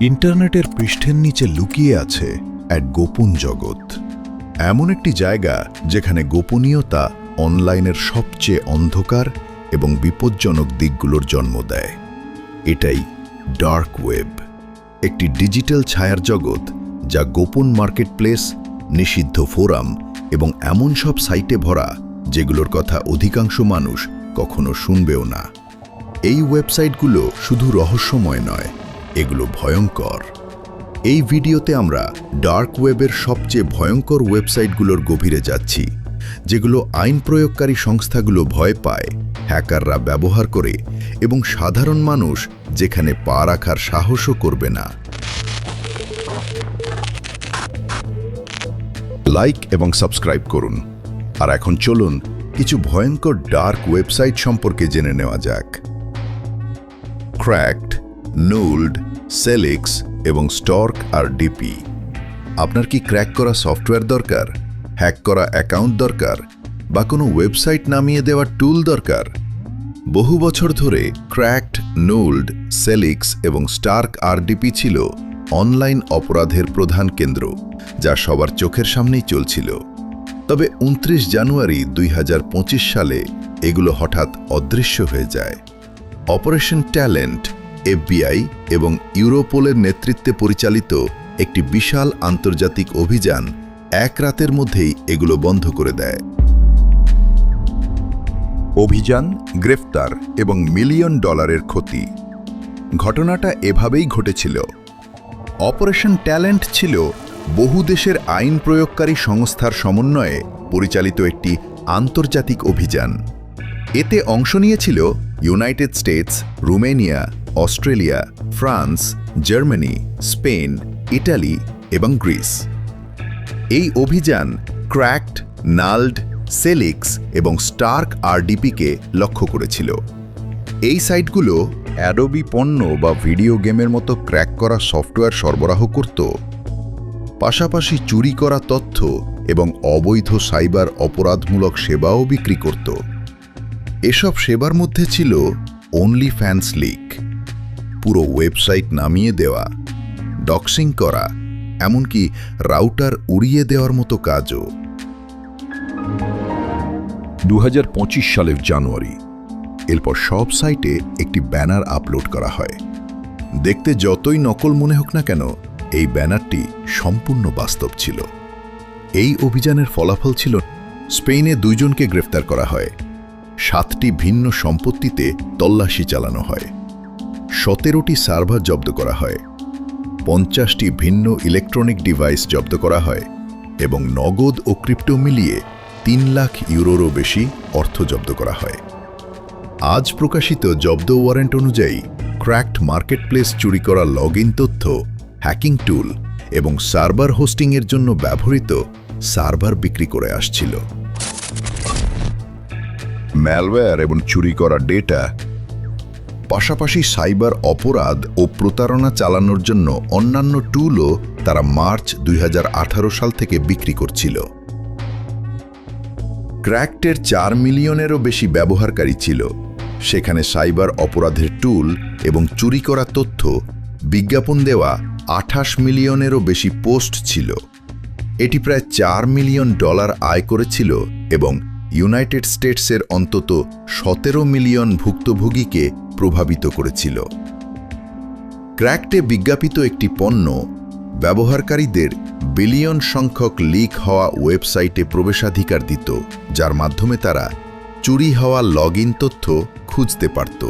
ইন্টারনেটের পৃষ্ঠের নিচে লুকিয়ে আছে এক গোপন জগৎ, এমন একটি জায়গা যেখানে গোপনীয়তা অনলাইনের সবচেয়ে অন্ধকার এবং বিপজ্জনক দিকগুলোর জন্ম দেয়। এটাই ডার্ক ওয়েব, একটি ডিজিটাল ছায়ার জগৎ যা গোপন মার্কেটপ্লেস, নিষিদ্ধ ফোরাম এবং এমন সব সাইটে ভরা যেগুলোর কথা অধিকাংশ মানুষ কখনো শুনবেও না। এই ওয়েবসাইটগুলো শুধু রহস্যময় নয়, এগুলো ভয়ঙ্কর। এই ভিডিওতে আমরা ডার্ক ওয়েবের সবচেয়ে ভয়ঙ্কর ওয়েবসাইটগুলোর গভীরে যাচ্ছি, যেগুলো আইন প্রয়োগকারী সংস্থাগুলো ভয় পায়, হ্যাকাররা ব্যবহার করে এবং সাধারণ মানুষ যেখানে পা রাখার সাহসও করবে না। লাইক এবং সাবস্ক্রাইব করুন। আর এখন চলুন কিছু ভয়ঙ্কর ডার্ক ওয়েবসাইট সম্পর্কে জেনে নেওয়া যাক। ক্র্যাকড, নুল্ড, সেলিক্স এবং স্টর্ক আরডিপি। আপনার কি ক্র্যাক করা সফটওয়্যার দরকার, হ্যাক করা অ্যাকাউন্ট দরকার, বা কোনো ওয়েবসাইট নামিয়ে দেওয়ার টুল দরকার? বহু বছর ধরে ক্র্যাকড, নুল্ড, সেলিক্স এবং স্টার্ক আরডিপি ছিল অনলাইন অপরাধের প্রধান কেন্দ্র, যা সবার চোখের সামনেই চলছিল। তবে 29 জানুয়ারি 2025 সালে এগুলো হঠাৎ অদৃশ্য হয়ে যায়। অপারেশন ট্যালেন্ট, FBI এবং ইউরোপোলের নেতৃত্বে পরিচালিত একটি বিশাল আন্তর্জাতিক অভিযান এক রাতের মধ্যেই এগুলো বন্ধ করে দেয়। অভিযান, গ্রেফতার এবং মিলিয়ন ডলারের ক্ষতি। ঘটনাটা এভাবেই ঘটেছিল। অপারেশন ট্যালেন্ট ছিল বহু দেশের আইন প্রয়োগকারী সংস্থার সমন্বয়ে পরিচালিত একটি আন্তর্জাতিক অভিযান। এতে অংশ নিয়েছিল United states, Romania, Australia, France, Germany, Spain, Italy এবং গ্রিস। এই অভিযান ক্র্যাকড, নাল্ড, সেলিক্স এবং স্টার্ক আরডিপিকে লক্ষ্য করেছিল। এই সাইটগুলো অ্যাডোবি পণ্য বা ভিডিও গেমের মতো ক্র্যাক করা সফটওয়্যার সরবরাহ করত, পাশাপাশি চুরি করা তথ্য এবং অবৈধ সাইবার অপরাধমূলক সেবাও বিক্রি করত। এসব সেবার মধ্যে ছিল OnlyFans লিক, পুরো ওয়েবসাইট নামিয়ে দেওয়া, ডক্সিং করা, এমনকি রাউটার উড়িয়ে দেওয়ার মতো কাজও। 2025 সালের জানুয়ারি, এরপর সব সাইটে একটি ব্যানার আপলোড করা হয়। দেখতে যতই নকল মনে হোক না কেন, এই ব্যানারটি সম্পূর্ণ বাস্তব ছিল। এই অভিযানের ফলাফল ছিল স্পেনে 2 জনকে গ্রেফতার করা হয়, 7টি ভিন্ন সম্পত্তিতে তল্লাশি চালানো হয়, 17টি সার্ভার জব্দ করা হয়, 50টি ভিন্ন ইলেকট্রনিক ডিভাইস জব্দ করা হয় এবং নগদ ও ক্রিপ্টো মিলিয়ে 3 লাখ ইউরোরও বেশি অর্থ জব্দ করা হয়। আজ প্রকাশিত জব্দ ওয়ারেন্ট অনুযায়ী ক্র্যাকড মার্কেটপ্লেস চুরি করা লগইন তথ্য, হ্যাকিং টুল এবং সার্ভার হোস্টিংয়ের জন্য ব্যবহৃত সার্ভার বিক্রি করে আসছিল। ম্যালওয়্যার এবং চুরি করা ডেটা, পাশাপাশি সাইবার অপরাধ ও প্রতারণা চালানোর জন্য অন্যান্য টুলও তারা মার্চ 2018 সাল থেকে বিক্রি করছিল। ক্র্যাকডের 4 মিলিয়নেরও বেশি ব্যবহারকারী ছিল। সেখানে সাইবার অপরাধের টুল এবং চুরি করা তথ্য, বিজ্ঞাপন দেওয়া 28 মিলিয়নেরও বেশি পোস্ট ছিল। এটি প্রায় $4 মিলিয়ন আয় করেছিল এবং ইউনাইটেড স্টেটসের অন্তত 17 মিলিয়ন ভুক্তভোগীকে প্রভাবিত করেছিল। ক্র্যাকডে বিজ্ঞাপিত একটি পণ্য ব্যবহারকারীদের বিলিয়ন সংখ্যক লিক হওয়া ওয়েবসাইটে প্রবেশাধিকার দিত, যার মাধ্যমে তারা চুরি হওয়া লগইন তথ্য খুঁজতে পারত।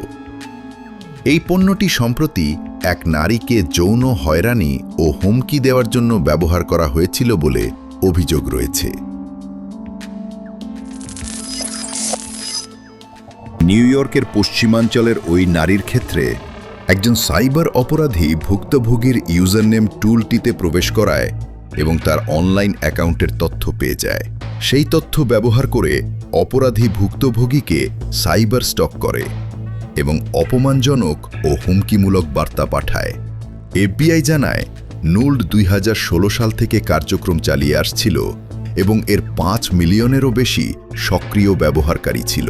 এই পণ্যটি সম্প্রতি এক নারীকে যৌন হয়রানি ও হুমকি দেওয়ার জন্য ব্যবহার করা হয়েছিল বলে অভিযোগ রয়েছে। নিউ ইয়র্কের পশ্চিমাঞ্চলের ওই নারীর ক্ষেত্রে একজন সাইবার অপরাধী ভুক্তভোগীর ইউজারনেম টুলটিতে প্রবেশ করায় এবং তার অনলাইন অ্যাকাউন্টের তথ্য পেয়ে যায়। সেই তথ্য ব্যবহার করে অপরাধী ভুক্তভোগীকে সাইবার স্টক করে এবং অপমানজনক ও হুমকিমূলক বার্তা পাঠায়। FBI জানায় নুল্ড 2016 সাল থেকে কার্যক্রম চালিয়ে আসছিল এবং এর 5 মিলিয়নেরও বেশি সক্রিয় ব্যবহারকারী ছিল।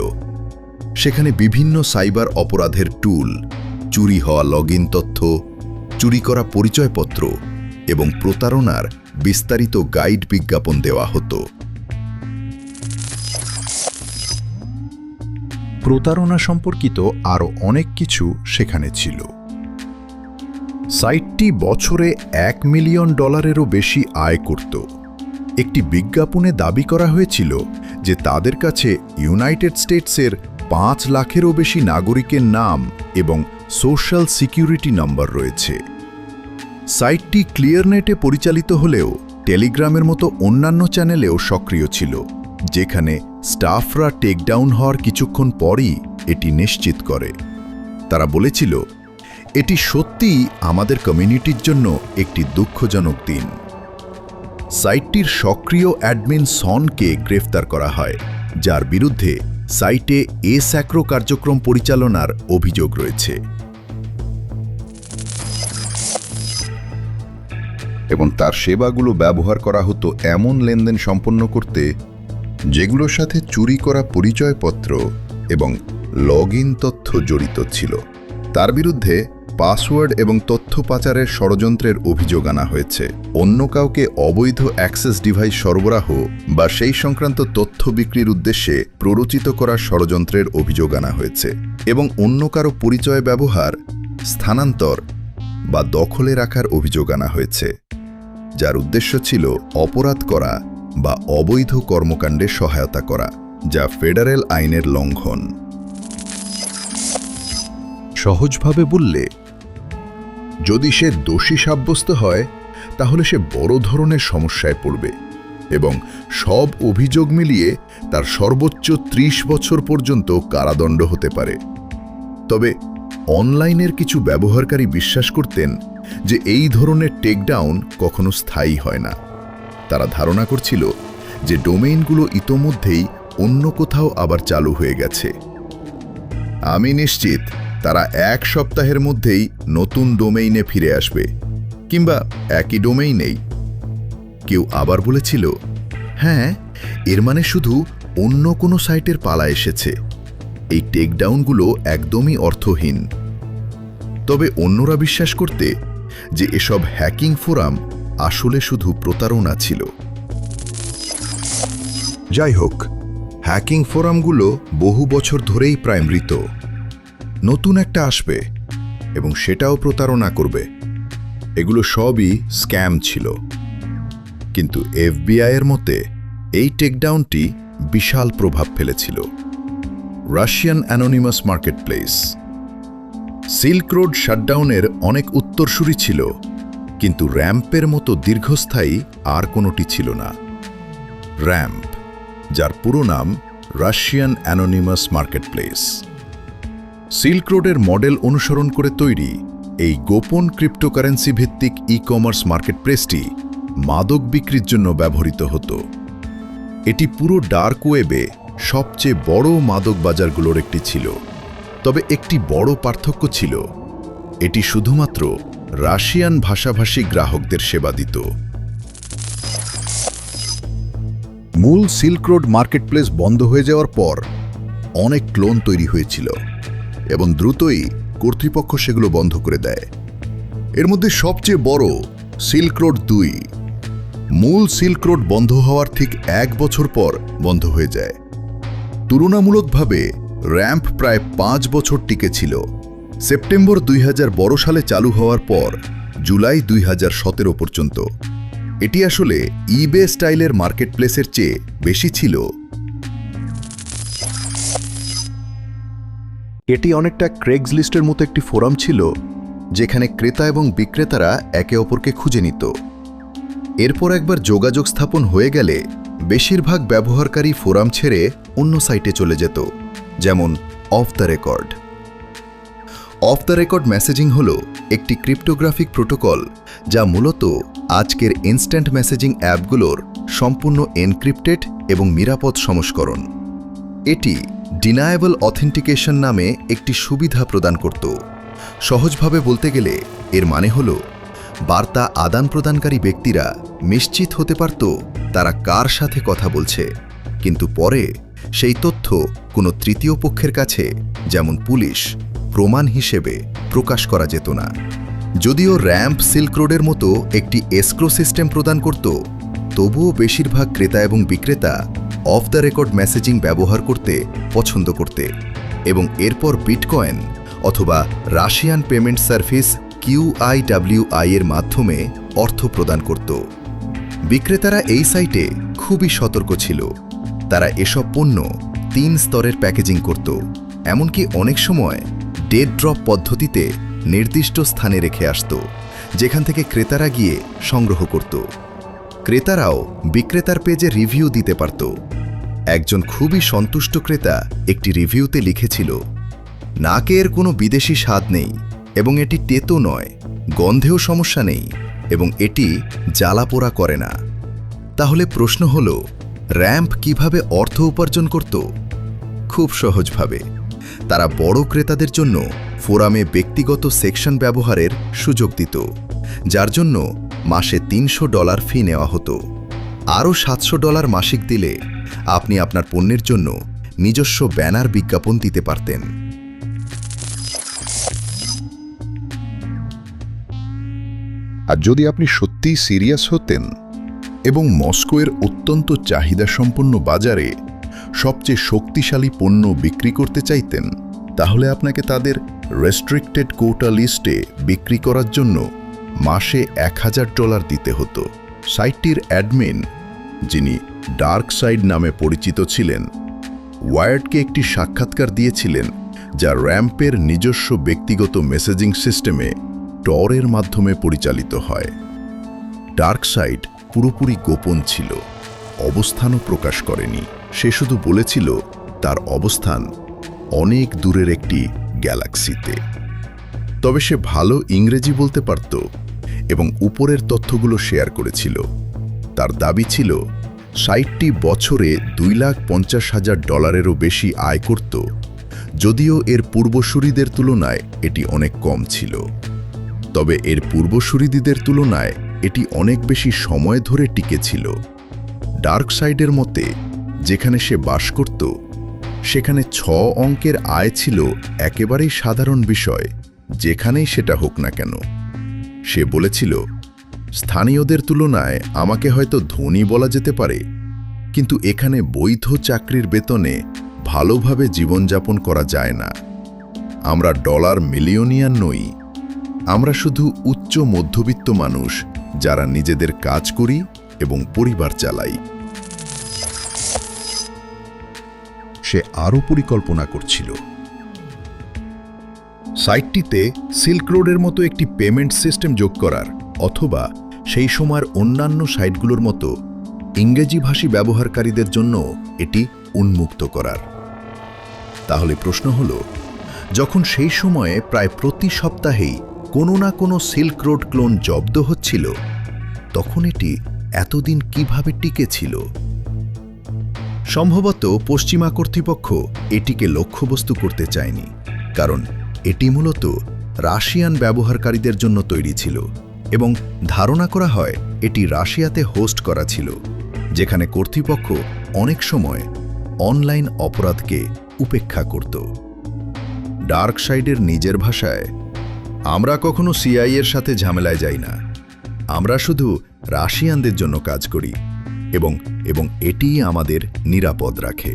সেখানে বিভিন্ন সাইবার অপরাধের টুল, চুরি হওয়া লগইন তথ্য, চুরি করা পরিচয়পত্র এবং প্রতারণার বিস্তারিত গাইড বিজ্ঞাপন দেওয়া হতো। প্রতারণা সম্পর্কিত আরও অনেক কিছু সেখানে ছিল। সাইটটি বছরে $1 মিলিয়ন বেশি আয় করত। একটি বিজ্ঞাপনে দাবি করা হয়েছিল যে তাদের কাছে ইউনাইটেড স্টেটসের 5 লাখেরও বেশি নাগরিকের নাম এবং সোশ্যাল সিকিউরিটি নাম্বার রয়েছে। সাইটটি ক্লিয়ারনেটে পরিচালিত হলেও টেলিগ্রামের মতো অন্যান্য চ্যানেলেও সক্রিয় ছিল, যেখানে স্টাফরা টেকডাউন হওয়ার কিছুক্ষণ পরই এটি নিশ্চিত করে। তারা বলেছিল, এটি সত্যিই আমাদের কমিউনিটির জন্য একটি দুঃখজনক দিন। সাইটটির সক্রিয় অ্যাডমিন সনকে গ্রেফতার করা হয়, যার বিরুদ্ধে সাইটে এ-স্যাক্রো কার্যক্রম পরিচালনার অভিযোগ রয়েছে। এবং তার সেবাগুলো ব্যবহার করা হতো এমন লেনদেন সম্পন্ন করতে যেগুলোর সাথে চুরি করা পরিচয়পত্র এবং লগইন তথ্য জড়িত ছিল। তার বিরুদ্ধে পাসওয়ার্ড এবং তথ্য পাচারের ষড়যন্ত্রের অভিযোগ আনা হয়েছে। অন্য কাউকে অবৈধ অ্যাক্সেস ডিভাইস সরবরাহ বা সেই সংক্রান্ত তথ্য বিক্রির উদ্দেশ্যে প্ররোচিত করার ষড়যন্ত্রের অভিযোগ আনা হয়েছে এবং অন্য কারো পরিচয় ব্যবহার, স্থানান্তর বা দখলে রাখার অভিযোগ আনা হয়েছে, যার উদ্দেশ্য ছিল অপরাধ করা বা অবৈধ কর্মকাণ্ডে সহায়তা করা, যা ফেডারেল আইনের লঙ্ঘন। সহজভাবে বললে, যদি সে দোষী সাব্যস্ত হয় তাহলে সে বড় ধরনের সমস্যায় পড়বে এবং সব অভিযোগ মিলিয়ে তার সর্বোচ্চ 30 বছর পর্যন্ত কারাদণ্ড হতে পারে। তবে অনলাইনের কিছু ব্যবহারকারী বিশ্বাস করতেন যে এই ধরনের টেকডাউন কখনো স্থায়ী হয় না। তারা ধারণা করছিল যে ডোমেইনগুলো ইতোমধ্যেই অন্য কোথাও আবার চালু হয়ে গেছে। আমি নিশ্চিত তারা 1 সপ্তাহের মধ্যেই নতুন ডোমেইনে ফিরে আসবে, কিংবা একই ডোমেইনেই। কেউ আবার বলেছিল, হ্যাঁ, এর মানে শুধু অন্য কোনো সাইটের পালা এসেছে। এই টেকডাউনগুলো একদমই অর্থহীন। তবে অন্যরা বিশ্বাস করতে যে এসব হ্যাকিং ফোরাম আসলে শুধু প্রতারণা ছিল। যাই হোক, হ্যাকিং ফোরামগুলো বহু বছর ধরেই প্রায় মৃত। নতুন একটা আসবে এবং সেটাও প্রতারণা করবে। এগুলো সবই স্ক্যাম ছিল। কিন্তু এফবিআইয়ের মতে এই টেকডাউনটি বিশাল প্রভাব ফেলেছিল। Russian anonymous marketplace. Silk road শাটডাউনের অনেক উত্তরসূরি ছিল, কিন্তু র্যাম্পের মতো দীর্ঘস্থায়ী আর কোনোটি ছিল না। র্যাম্প, যার পুরো নাম রাশিয়ান অ্যানোনিমাস মার্কেটপ্লেস, সিল্ক রোডের মডেল অনুসরণ করে তৈরি এই গোপন ক্রিপ্টোকারেন্সি ভিত্তিক ই-কমার্স মার্কেটপ্লেসটি মাদক বিক্রির জন্য ব্যবহৃত হতো। এটি পুরো ডার্ক ওয়েবে সবচেয়ে বড় মাদক বাজারগুলোর একটি ছিল। তবে একটি বড় পার্থক্য ছিল, এটি শুধুমাত্র রাশিয়ান ভাষাভাষী গ্রাহকদের সেবা দিত। মূল সিল্ক রোড মার্কেটপ্লেস বন্ধ হয়ে যাওয়ার পর অনেক ক্লোন তৈরি হয়েছিল এবং দ্রুতই কর্তৃপক্ষ সেগুলো বন্ধ করে দেয়। এর মধ্যে সবচেয়ে বড় সিল্ক রোড 2। মূল সিল্ক রোড বন্ধ হওয়ার ঠিক 1 বছর পর বন্ধ হয়ে যায়। তুলনামূলকভাবে র্যাম্প প্রায় 5 বছর টিকে ছিল। সেপ্টেম্বর 2012 সালে চালু হওয়ার পর জুলাই 2017 পর্যন্ত এটি আসলে ইবে স্টাইলের মার্কেটপ্লেসের চেয়ে বেশি ছিল। এটি অনেকটা ক্রেগসলিস্টের মতো একটি ফোরাম ছিল, যেখানে ক্রেতা এবং বিক্রেতারা একে অপরকে খুঁজে নিত। এরপর একবার যোগাযোগ স্থাপন হয়ে গেলে বেশিরভাগ ব্যবহারকারী ফোরাম ছেড়ে অন্য সাইটে চলে যেত, যেমন of the record. Of the record messaging হল একটি ক্রিপ্টোগ্রাফিক প্রোটোকল যা মূলত আজকের ইনস্ট্যান্ট মেসেজিং অ্যাপগুলোর সম্পূর্ণ এনক্রিপ্টেড এবং নিরাপদ সংস্করণ। এটি ডিনায়েবল অথেন্টিকেশন নামে একটি সুবিধা প্রদান করত। সহজভাবে বলতে গেলে এর মানে হল বার্তা আদান প্রদানকারী ব্যক্তিরা নিশ্চিত হতে পারত তারা কার সাথে কথা বলছে, কিন্তু পরে সেই তথ্য কোনো তৃতীয় পক্ষের কাছে, যেমন পুলিশ, প্রমাণ হিসেবে প্রকাশ করা যেত না। যদিও র্যাম্প সিল্ক রোডের মতো একটি এসক্রো সিস্টেম প্রদান করত, তবুও বেশিরভাগ ক্রেতা এবং বিক্রেতা অফ দ্য রেকর্ড মেসেজিং ব্যবহার করতে পছন্দ করতে এবং এরপর বিটকয়েন অথবা রাশিয়ান পেমেন্ট সার্ভিস QIWI এর মাধ্যমে অর্থ প্রদান করত। বিক্রেতারা এই সাইটে খুবই সতর্ক ছিল। তারা এসব পণ্য 3 স্তরের প্যাকেজিং করত, এমনকি অনেক সময় ডেড ড্রপ পদ্ধতিতে নির্দিষ্ট স্থানে রেখে আসত, যেখান থেকে ক্রেতারা গিয়ে সংগ্রহ করত। ক্রেতারাও বিক্রেতার পেজে রিভিউ দিতে পারত। একজন খুবই সন্তুষ্ট ক্রেতা একটি রিভিউতে লিখেছিল, নাকে এর কোনো বিদেশি স্বাদ নেই এবং এটি তেতো নয়, গন্ধেও সমস্যা নেই এবং এটি জ্বালাপোড়া করে না। তাহলে প্রশ্ন হল, র্যাম্প কিভাবে অর্থ উপার্জন করত? খুব সহজভাবে। তারা বড় ক্রেতাদের জন্য ফোরামে ব্যক্তিগত সেকশন ব্যবহারের সুযোগ দিত, যার জন্য মাসে $300 ফি নেওয়া হতো। আরও $700 মাসিক দিলে আপনি আপনার পণ্যের জন্য নিজস্ব ব্যানার বিজ্ঞাপন দিতে পারতেন। আর যদি আপনি সত্যিই সিরিয়াস হতেন এবং মস্কোয়ের অত্যন্ত চাহিদাসম্পন্ন বাজারে সবচেয়ে শক্তিশালী পণ্য বিক্রি করতে চাইতেন, তাহলে আপনাকে তাদের রেস্ট্রিক্টেড কোটা লিস্টে বিক্রি করার জন্য মাসে $1000 দিতে হতো। সাইটটির অ্যাডমিন, যিনি ডার্ক সাইড নামে পরিচিত ছিলেন, ওয়ার্ডকে একটি সাক্ষাৎকার দিয়েছিলেন, যা র্যাম্পের নিজস্ব ব্যক্তিগত মেসেজিং সিস্টেমে টরের মাধ্যমে পরিচালিত হয়। ডার্ক সাইড পুরোপুরি গোপন ছিল, অবস্থানও প্রকাশ করেনি। সে শুধু বলেছিল তার অবস্থান অনেক দূরের একটি গ্যালাক্সিতে। তবে সে ভালো ইংরেজি বলতে পারত এবং উপরের তথ্যগুলো শেয়ার করেছিল। তার দাবি ছিল সাইটটি বছরে $250,000 বেশি আয় করত, যদিও এর পূর্বসূরিদের তুলনায় এটি অনেক কম ছিল। তবে এর পূর্বসূরিদের তুলনায় এটি অনেক বেশি সময় ধরে টিকে ছিল। ডার্ক সাইডের মতে, যেখানে সে বাস করত সেখানে 6 অঙ্কের আয় ছিল একেবারেই সাধারণ বিষয়, যেখানেই সেটা হোক না কেন। সে বলেছিল, স্থানীয়দের তুলনায় আমাকে হয়তো ধনী বলা যেতে পারে, কিন্তু এখানে বৈধ চাকরির বেতনে ভালোভাবে জীবনযাপন করা যায় না। আমরা ডলার মিলিয়নিয়ার নই, আমরা শুধু উচ্চ মধ্যবিত্ত মানুষ যারা নিজেদের কাজ করি এবং পরিবার চালাই। সে আরও পরিকল্পনা করছিল। সাইটটিতে সিল্ক রোডের মতো একটি পেমেন্ট সিস্টেম যোগ করার, অথবা সেই সময়ের অন্যান্য সাইটগুলোর মতো ইংরেজিভাষী ব্যবহারকারীদের জন্য এটি উন্মুক্ত করার। তাহলে প্রশ্ন হল, যখন সেই সময়ে প্রায় প্রতি সপ্তাহেই কোনো না কোনো সিল্ক রোড ক্লোন জব্দ হচ্ছিল, তখন এটি এতদিন কিভাবে টিকে ছিল? সম্ভবত পশ্চিমা কর্তৃপক্ষ এটিকে লক্ষ্যবস্তু করতে চায়নি, কারণ এটি মূলত রাশিয়ান ব্যবহারকারীদের জন্য তৈরি ছিল এবং ধারণা করা হয় এটি রাশিয়াতে হোস্ট করা ছিল, যেখানে কর্তৃপক্ষ অনেক সময় অনলাইন অপরাধকে উপেক্ষা করত। ডার্ক সাইডের নিজের ভাষায়, আমরা কখনো CIA এর সাথে ঝামেলায় যাই না, আমরা শুধু রাশিয়ানদের জন্য কাজ করি এবং এটিই আমাদের নিরাপদ রাখে।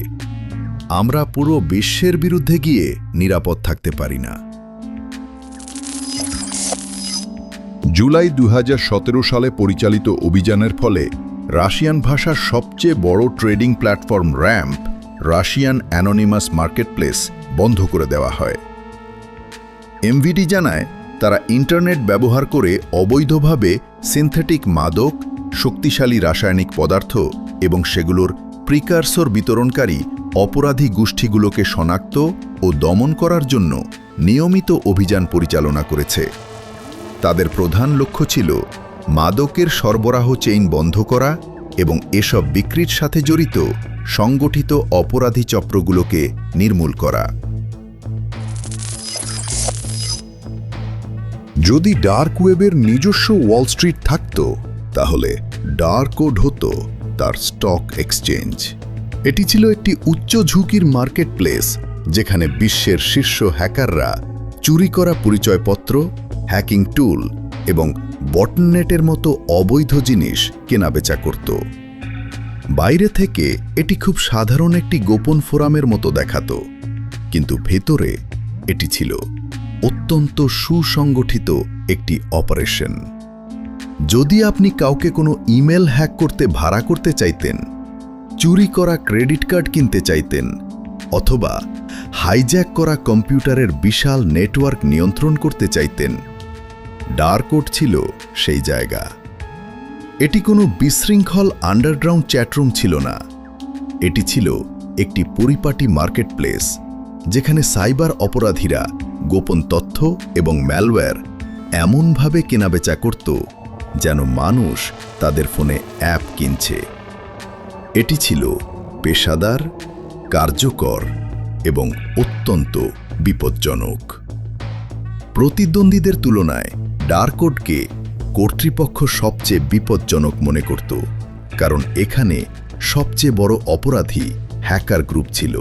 আমরা পুরো বিশ্বের বিরুদ্ধে গিয়ে নিরাপদ থাকতে পারি না। জুলাই 2017 সালে পরিচালিত অভিযানের ফলে রাশিয়ান ভাষার সবচেয়ে বড় trading platform ramp, Russian anonymous marketplace, বন্ধ করে দেওয়া হয়। MVD জানায়, তারা ইন্টারনেট ব্যবহার করে অবৈধভাবে সিনথেটিক মাদক, শক্তিশালী রাসায়নিক পদার্থ এবং সেগুলোর প্রিকারসর বিতরণকারী অপরাধী গোষ্ঠীগুলোকে শনাক্ত ও দমন করার জন্য নিয়মিত অভিযান পরিচালনা করেছে। তাদের প্রধান লক্ষ্য ছিল মাদকের সরবরাহ চেইন বন্ধ করা এবং এসব বিক্রির সাথে জড়িত সংগঠিত অপরাধী চক্রগুলোকে নির্মূল করা। যদি ডার্ক ওয়েবের নিজস্ব ওয়াল স্ট্রিট থাকত, তাহলে ডার্ক কোড হতো তার স্টক এক্সচেঞ্জ। এটি ছিল একটি উচ্চ ঝুঁকির মার্কেটপ্লেস, যেখানে বিশ্বের শীর্ষ হ্যাকাররা চুরি করা পরিচয়পত্র, হ্যাকিং টুল এবং বটনেটের মতো অবৈধ জিনিস কেনাবেচা করত। বাইরে থেকে এটি খুব সাধারণ একটি গোপন ফোরামের মতো দেখাতো, কিন্তু ভেতরে এটি ছিল অত্যন্ত সুসংগঠিত একটি অপারেশন। যদি আপনি কাউকে কোনো ইমেল হ্যাক করতে ভাড়া করতে চাইতেন, চুরি করা ক্রেডিট কার্ড কিনতে চাইতেন, অথবা হাইজ্যাক করা কম্পিউটারের বিশাল নেটওয়ার্ক নিয়ন্ত্রণ করতে চাইতেন, ডার্কোড ছিল সেই জায়গা। এটি কোনো বিশৃঙ্খল আন্ডারগ্রাউন্ড চ্যাটরুম ছিল না, এটি ছিল একটি পরিপাটি মার্কেটপ্লেস, যেখানে সাইবার অপরাধীরা গোপন তথ্য এবং ম্যালওয়্যার এমনভাবে কেনাবেচা করত যেন মানুষ তাদের ফোনে অ্যাপ কিনছে। এটি ছিল পেশাদার, কার্যকর এবং অত্যন্ত বিপজ্জনক। প্রতিদ্বন্দ্বীদের তুলনায় ডার্কোডকে কর্তৃপক্ষ সবচেয়ে বিপজ্জনক মনে করত, কারণ এখানে সবচেয়ে বড় অপরাধী হ্যাকার গ্রুপ ছিল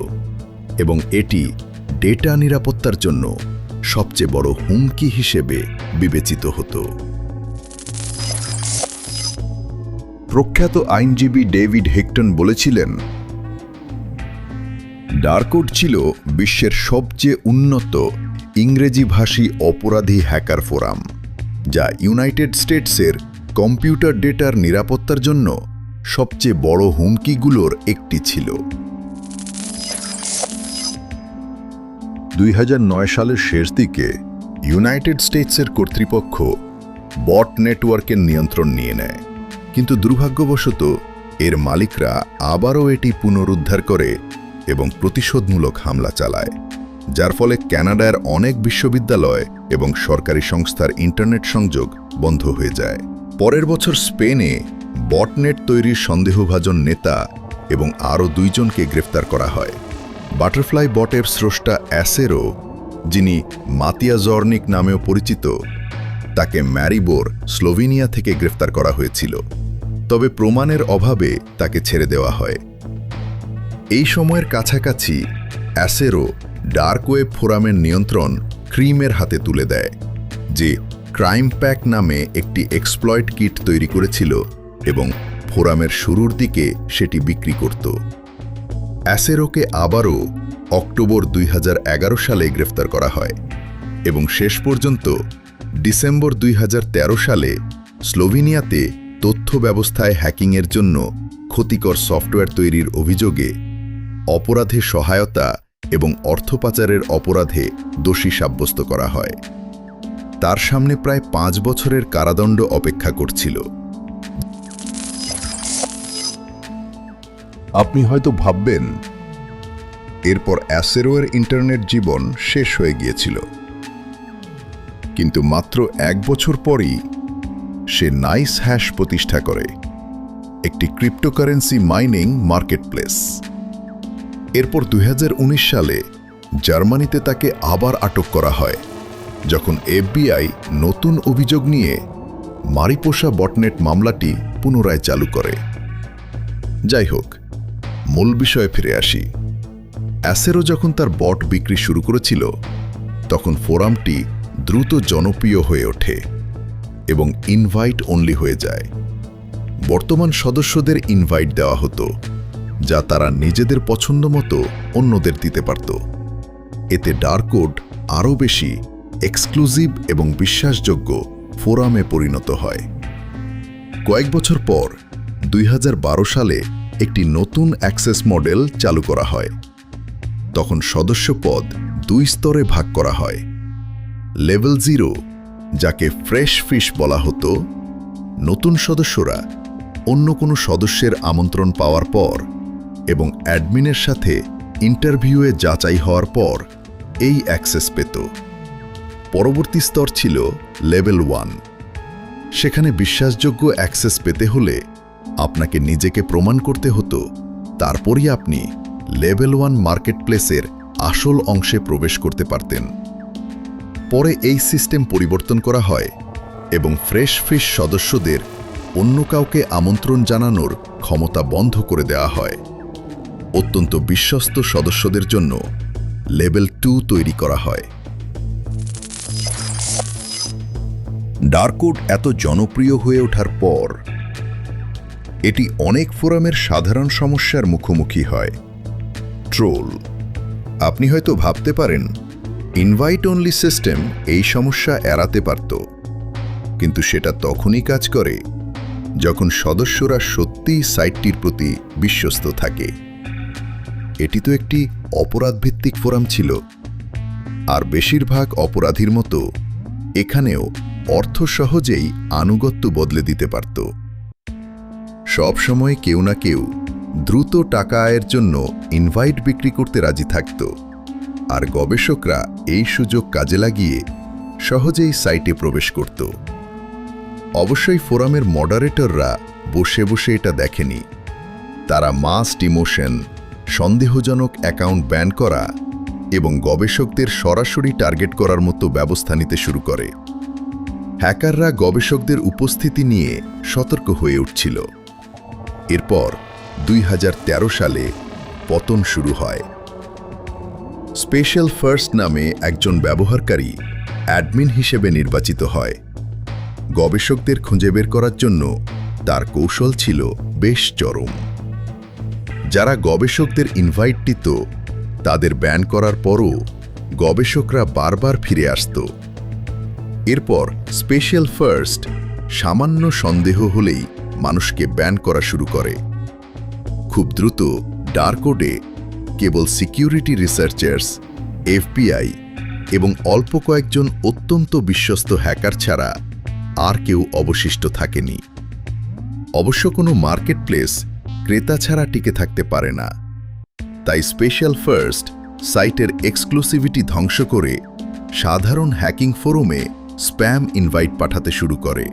এবং এটি ডেটা নিরাপত্তার জন্য সবচেয়ে বড় হুমকি হিসেবে বিবেচিত হতো। প্রখ্যাত আইনজীবী ডেভিড হেক্টন বলেছিলেন, ডার্কোড ছিল বিশ্বের সবচেয়ে উন্নত ইংরেজিভাষী অপরাধী হ্যাকার ফোরাম, যা ইউনাইটেড স্টেটসের কম্পিউটার ডেটার নিরাপত্তার জন্য সবচেয়ে বড় হুমকিগুলোর একটি ছিল। 2009 সালের শেষ দিকে ইউনাইটেড স্টেটসের কর্তৃপক্ষ বট নেটওয়ার্কের নিয়ন্ত্রণ নিয়ে নেয়, কিন্তু দুর্ভাগ্যবশত এর মালিকরা আবারও এটি পুনরুদ্ধার করে এবং প্রতিশোধমূলক হামলা চালায়, যার ফলে কানাডার অনেক বিশ্ববিদ্যালয় এবং সরকারি সংস্থার ইন্টারনেট সংযোগ বন্ধ হয়ে যায়। পরের বছর স্পেনে বটনেট তৈরির সন্দেহভাজন নেতা এবং আরও 2 জনকে গ্রেফতার করা হয়। বাটারফ্লাই বটের স্রষ্টা অ্যাসেরো, যিনি মাতিয়া জর্নিক নামেও পরিচিত, তাকে ম্যারিবোর, স্লোভেনিয়া থেকে গ্রেফতার করা হয়েছিল, তবে প্রমাণের অভাবে তাকে ছেড়ে দেওয়া হয়। এই সময়ের কাছাকাছি অ্যাসেরো ডার্ক ওয়েব ফোরামের নিয়ন্ত্রণ ক্রিমের হাতে তুলে দেয়, যে ক্রাইম প্যাক নামে একটি এক্সপ্লয়েট কিট তৈরি করেছিল এবং ফোরামের শুরুর দিকে সেটি বিক্রি করত। অ্যাসেরোকে আবারও অক্টোবর 2011 সালে গ্রেফতার করা হয় এবং শেষ পর্যন্ত ডিসেম্বর 2013 সালে স্লোভেনিয়াতে তথ্য ব্যবস্থায় হ্যাকিংয়ের জন্য ক্ষতিকর সফটওয়্যার তৈরির অভিযোগে অপরাধে সহায়তা এবং অর্থ পাচারের অপরাধে দোষী সাব্যস্ত করা হয়। তার সামনে প্রায় 5 বছরের কারাদণ্ড অপেক্ষা করছিল। আপনি হয়তো ভাববেন, এরপর অ্যাসেরোয়ের ইন্টারনেট জীবন শেষ হয়ে গিয়েছিল, কিন্তু মাত্র 1 বছর পরই সে নাইস হ্যাশ প্রতিষ্ঠা করে, একটি ক্রিপ্টোকারেন্সি মাইনিং মার্কেটপ্লেস। এরপর 2019 সালে জার্মানিতে তাকে আবার আটক করা হয়, যখন এফবিআই নতুন অভিযোগ নিয়ে মারিপোসা বটনেট মামলাটি পুনরায় চালু করে। যাই হোক, মূল বিষয়ে ফিরে আসি। অ্যাসেরো যখন তার বট বিক্রি শুরু করেছিল, তখন ফোরামটি দ্রুত জনপ্রিয় হয়ে ওঠে এবং ইনভাইট অনলি হয়ে যায়। বর্তমান সদস্যদের ইনভাইট দেওয়া হতো, যা তারা নিজেদের পছন্দ মতো অন্যদের দিতে পারত। এতে ডার্কোড আরও বেশি এক্সক্লুসিভ এবং বিশ্বাসযোগ্য ফোরামে পরিণত হয়। কয়েক বছর পর 2012 সালে একটি নতুন অ্যাক্সেস মডেল চালু করা হয়। তখন সদস্যপদ 2 স্তরে ভাগ করা হয়। লেভেল 0, যাকে ফ্রেশ ফিশ বলা হতো, নতুন সদস্যরা অন্য কোনো সদস্যের আমন্ত্রণ পাওয়ার পর এবং অ্যাডমিনের সাথে ইন্টারভিউয়ে যাচাই হওয়ার পর এই অ্যাক্সেস পেত। পরবর্তী স্তর ছিল লেভেল 1। সেখানে বিশ্বাসযোগ্য অ্যাক্সেস পেতে হলে আপনাকে নিজেকে প্রমাণ করতে হতো, তারপরই আপনি লেভেল 1 মার্কেটপ্লেসের আসল অংশে প্রবেশ করতে পারতেন। পরে এই সিস্টেম পরিবর্তন করা হয় এবং ফ্রেশ ফিশ সদস্যদের অন্য কাউকে আমন্ত্রণ জানানোর ক্ষমতা বন্ধ করে দেওয়া হয়। অত্যন্ত বিশ্বস্ত সদস্যদের জন্য লেভেল 2 তৈরি করা হয়। ডার্কউড এত জনপ্রিয় হয়ে ওঠার পর এটি অনেক ফোরামের সাধারণ সমস্যার মুখোমুখি হয়। ট্রোল। আপনি হয়তো ভাবতে পারেন ইনভাইট অনলি সিস্টেম এই সমস্যা এড়াতে পারত, কিন্তু সেটা তখনই কাজ করে যখন সদস্যরা সত্যিই সাইটটির প্রতি বিশ্বস্ত থাকে। এটি তো একটি অপরাধভিত্তিক ফোরাম ছিল, আর বেশিরভাগ অপরাধীর মতো এখানেও অর্থ সহজেই আনুগত্য বদলে দিতে পারত। সব সময় কেউ না কেউ দ্রুত টাকা আয়ের জন্য ইনভাইট বিক্রি করতে রাজি থাকত, আর গবেষকরা এই সুযোগ কাজে লাগিয়ে সহজেই সাইটে প্রবেশ করত। অবশ্যই ফোরামের মডারেটররা বসে বসে এটা দেখেনি। তারা মাস ডিমোশন, সন্দেহজনক অ্যাকাউন্ট ব্যান করা এবং গবেষকদের সরাসরি টার্গেট করার মতো ব্যবস্থা নিতে শুরু করে। হ্যাকাররা গবেষকদের উপস্থিতি নিয়ে সতর্ক হয়ে উঠছিল। এরপর 2013 সালে পতন শুরু হয়। স্পেশাল ফার্স্ট নামে একজন ব্যবহারকারী অ্যাডমিন হিসেবে নির্বাচিত হয়। গবেষকদের খুঁজে বের করার জন্য তার কৌশল ছিল বেশ চরম। যারা গবেষকদের ইনভাইট দিত তাদের ব্যান করার পরও গবেষকরা বারবার ফিরে আসত। এরপর স্পেশাল ফার্স্ট সামান্য সন্দেহ হলেই মানুষকে ব্যান করা শুরু করে। খুব দ্রুত ডার্কউডে কেবল সিকিউরিটি রিসার্চার্স, FBI এবং অল্প কয়েকজন অত্যন্ত বিশ্বস্ত হ্যাকার ছাড়া আর কেউ অবশিষ্ট থাকেনি। অবশ্য কোনো মার্কেটপ্লেস ক্রেতা ছাড়া টিকে থাকতে পারে না, তাই স্পেশাল ফার্স্ট সাইটের এক্সক্লুসিভিটি ধ্বংস করে সাধারণ হ্যাকিং ফোরামে স্প্যাম ইনভাইট পাঠাতে শুরু করে।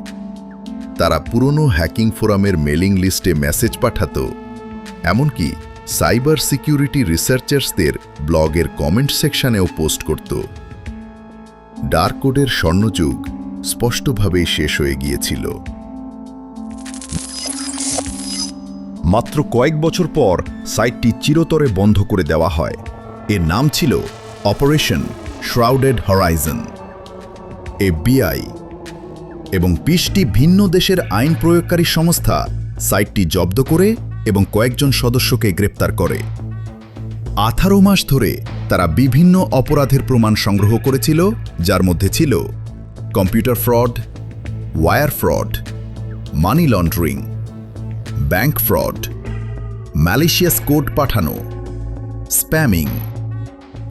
তারা পুরনো হ্যাকিং ফোরামের মেলিং লিস্টে মেসেজ পাঠাত, এমনকি সাইবার সিকিউরিটি রিসার্চার্সদের ব্লগের কমেন্ট সেকশনেও পোস্ট করত। ডার্কউডের স্বর্ণযুগ স্পষ্টভাবেই শেষ হয়ে গিয়েছিল। মাত্র কয়েক বছর পর সাইটটি চিরতরে বন্ধ করে দেওয়া হয়। এর নাম ছিল অপারেশন শ্রাউডেড হরাইজন। FBI এবং 20টি ভিন্ন দেশের আইন প্রয়োগকারী সংস্থা সাইটটি জব্দ করে এবং কয়েকজন সদস্যকে গ্রেপ্তার করে। 18 মাস ধরে তারা বিভিন্ন অপরাধের প্রমাণ সংগ্রহ করেছিল, যার মধ্যে ছিল computer fraud, wire fraud, money laundering, bank fraud, malicious code পাঠানো, স্প্যামিং,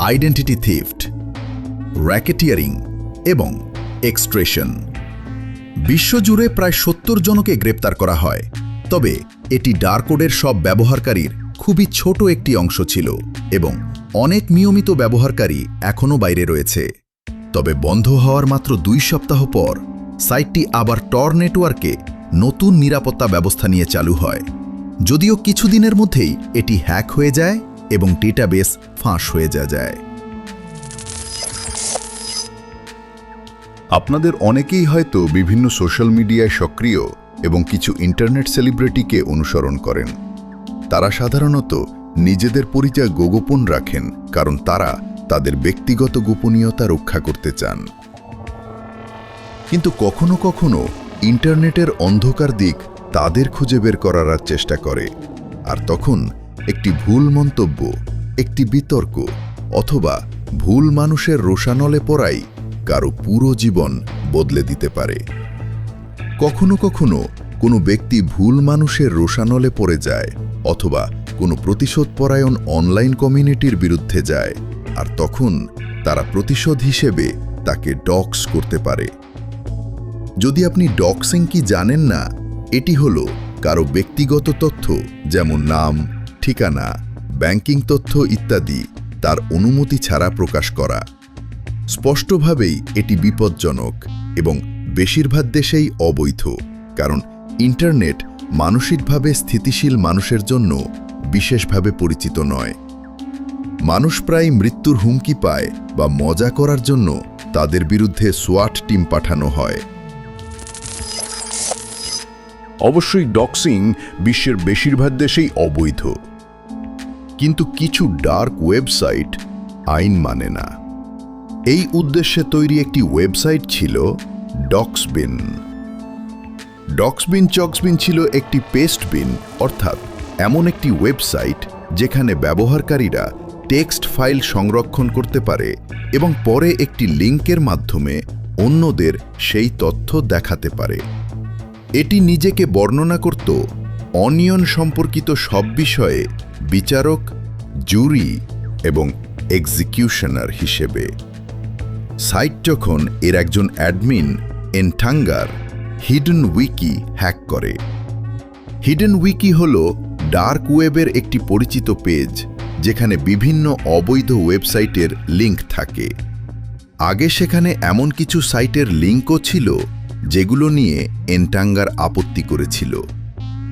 আইডেন্টিটি থিফট, র্যাকেটিয়ারিং এবং এক্সট্রেশন। বিশ্বজুড়ে প্রায় 70 জনকে গ্রেপ্তার করা হয়, তবে এটি ডার্কউডের সব ব্যবহারকারীর খুবই ছোট একটি অংশ ছিল এবং অনেক নিয়মিত ব্যবহারকারী এখনও বাইরে রয়েছে। তবে বন্ধ হওয়ার মাত্র 2 সপ্তাহ পর সাইটটি আবার টর নেটওয়ার্কে নতুন নিরাপত্তা ব্যবস্থা নিয়ে চালু হয়, যদিও কিছুদিনের মধ্যেই এটি হ্যাক হয়ে যায় এবং ডেটাবেস ফাঁস হয়ে যায়। আপনাদের অনেকেই হয়তো বিভিন্ন সোশ্যাল মিডিয়ায় সক্রিয় এবং কিছু ইন্টারনেট সেলিব্রিটিকে অনুসরণ করেন। তারা সাধারণত নিজেদের পরিচয় গোপন রাখেন, কারণ তারা তাদের ব্যক্তিগত গোপনীয়তা রক্ষা করতে চান। কিন্তু কখনো কখনো ইন্টারনেটের অন্ধকার দিক তাদের খুঁজে বের করার চেষ্টা করে, আর তখন একটি ভুল মন্তব্য, একটি বিতর্ক অথবা ভুল মানুষের রোষানলে পড়াই কারো পুরো জীবন বদলে দিতে পারে। কখনো কখনো কোনো ব্যক্তি ভুল মানুষের রোষানলে পড়ে যায় অথবা কোনো প্রতিশোধপরায়ণ অনলাইন কমিউনিটির বিরুদ্ধে যায়, আর তখন তারা প্রতিশোধ হিসেবে তাকে ডক্স করতে পারে। যদি আপনি ডক্সিং কি জানেন না, এটি হলো কারো ব্যক্তিগত তথ্য যেমন নাম, ঠিকানা, ব্যাংকিং তথ্য ইত্যাদি তার অনুমতি ছাড়া প্রকাশ করা। স্পষ্টভাবেই এটি বিপজ্জনক এবং বেশিরভাগ দেশেই অবৈধ, কারণ ইন্টারনেট মানসিকভাবে স্থিতিশীল মানুষের জন্য বিশেষভাবে পরিচিত নয়। মানুষ প্রায় মৃত্যুর হুমকি পায় বা মজা করার জন্য তাদের বিরুদ্ধে সোয়াট টিম পাঠানো হয়। অবশ্যই ডক্সিং বিশ্বের বেশিরভাগ দেশেই অবৈধ, কিন্তু কিছু ডার্ক ওয়েবসাইট আইন মানে না। এই উদ্দেশ্যে তৈরি একটি ওয়েবসাইট ছিল ডক্সবিন। ডক্সবিন চক্সবিন ছিল একটি পেস্ট বিন, অর্থাৎ এমন একটি ওয়েবসাইট যেখানে ব্যবহারকারীরা টেক্সট ফাইল সংরক্ষণ করতে পারে এবং পরে একটি লিঙ্কের মাধ্যমে অন্যদের সেই তথ্য দেখাতে পারে। এটি নিজেকে বর্ণনা করত অনিয়ন সম্পর্কিত সব বিষয়ে বিচারক, জুরি এবং এক্সিকিউশনার হিসেবে। সাইট যখন এর একজন অ্যাডমিন এনটাঙ্গার হিডেন উইকি হ্যাক করে। হিডেন উইকি হল ডার্ক ওয়েবের একটি পরিচিত পেজ যেখানে বিভিন্ন অবৈধ ওয়েবসাইটের লিঙ্ক থাকে। আগে সেখানে এমন কিছু সাইটের লিঙ্কও ছিল যেগুলো নিয়ে এনটাঙ্গার আপত্তি করেছিল,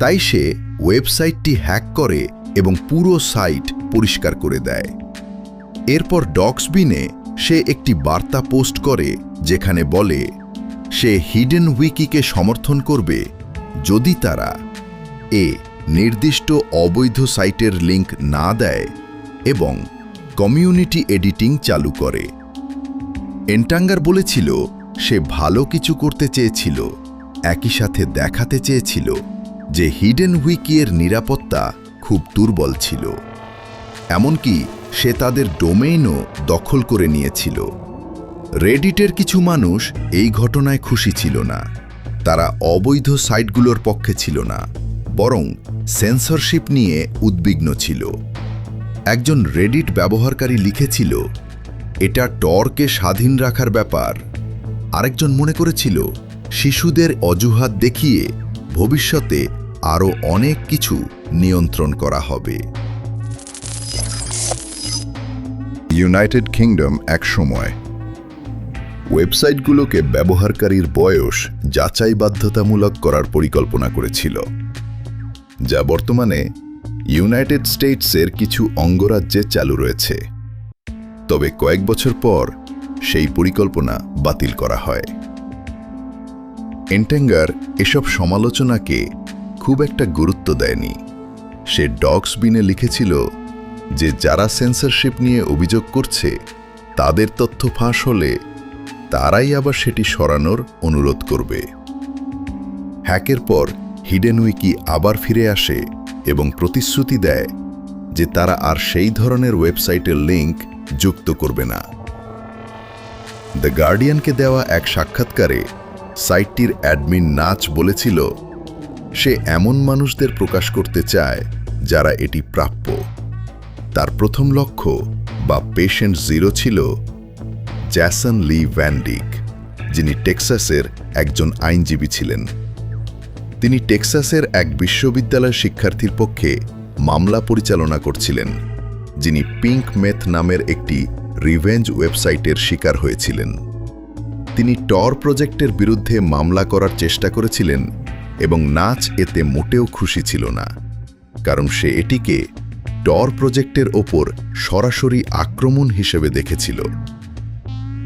তাই সে ওয়েবসাইটটি হ্যাক করে এবং পুরো সাইট পরিষ্কার করে দেয়। এরপর ডক্সবিনে সে একটি বার্তা পোস্ট করে যেখানে বলে সে হিডেন উইকিকে সমর্থন করবে যদি তারা নির্দিষ্ট অবৈধ সাইটের লিঙ্ক না দেয় এবং কমিউনিটি এডিটিং চালু করে। এনটাঙ্গার বলেছিল সে ভালো কিছু করতে চেয়েছিল, একই সাথে দেখাতে চেয়েছিল যে হিডেন উইকি এর নিরাপত্তা খুব দুর্বল ছিল। এমনকি সে তাদের ডোমেইনও দখল করে নিয়েছিল। রেডিটের কিছু মানুষ এই ঘটনায় খুশি ছিল না। তারা অবৈধ সাইটগুলোর পক্ষে ছিল না, বরং সেন্সরশিপ নিয়ে উদ্বিগ্ন ছিল। একজন রেডিট ব্যবহারকারী লিখেছিল, এটা টরকে স্বাধীন রাখার ব্যাপার। আরেকজন মনে করেছিল শিশুদের অজুহাত দেখিয়ে ভবিষ্যতে আরও অনেক কিছু নিয়ন্ত্রণ করা হবে। ইউনাইটেড কিংডম একসময় ওয়েবসাইটগুলোকে ব্যবহারকারীর বয়স যাচাই বাধ্যতামূলক করার পরিকল্পনা করেছিল, যা বর্তমানে ইউনাইটেড স্টেটসের কিছু অঙ্গরাজ্যে চালু রয়েছে। তবে কয়েক বছর পর সেই পরিকল্পনা বাতিল করা হয়। এনটাঙ্গার এসব সমালোচনাকে খুব একটা গুরুত্ব দেয়নি। সে ডক্সবিনে লিখেছিল যে যারা সেন্সরশিপ নিয়ে অভিযোগ করছে তাদের তথ্য ফাঁস হলে তারাই আবার সেটি সরানোর অনুরোধ করবে। হ্যাকের পর হিডেন উইকি আবার ফিরে আসে এবং প্রতিশ্রুতি দেয় যে তারা আর সেই ধরনের ওয়েবসাইটের লিঙ্ক যুক্ত করবে না। দ্য গার্ডিয়ানকে দেওয়া এক সাক্ষাৎকারে সাইটটির অ্যাডমিন নাচ বলেছিল সে এমন মানুষদের প্রকাশ করতে চায় যারা এটি প্রাপ্য। তার প্রথম লক্ষ্য বা পেশেন্ট জিরো ছিল জ্যাসন লি ভ্যান ডিক, যিনি টেক্সাসের একজন আইনজীবী ছিলেন। তিনি টেক্সাসের এক বিশ্ববিদ্যালয়ের শিক্ষার্থীর পক্ষে মামলা পরিচালনা করছিলেন, যিনি পিঙ্ক মেথ নামের একটি রিভেঞ্জ ওয়েবসাইটের শিকার হয়েছিলেন। তিনি টর প্রজেক্টের বিরুদ্ধে মামলা করার চেষ্টা করেছিলেন এবং নাচ এতে মোটেও খুশি ছিল না, কারণ সে এটিকে টর প্রজেক্টের ওপর সরাসরি আক্রমণ হিসেবে দেখেছিল।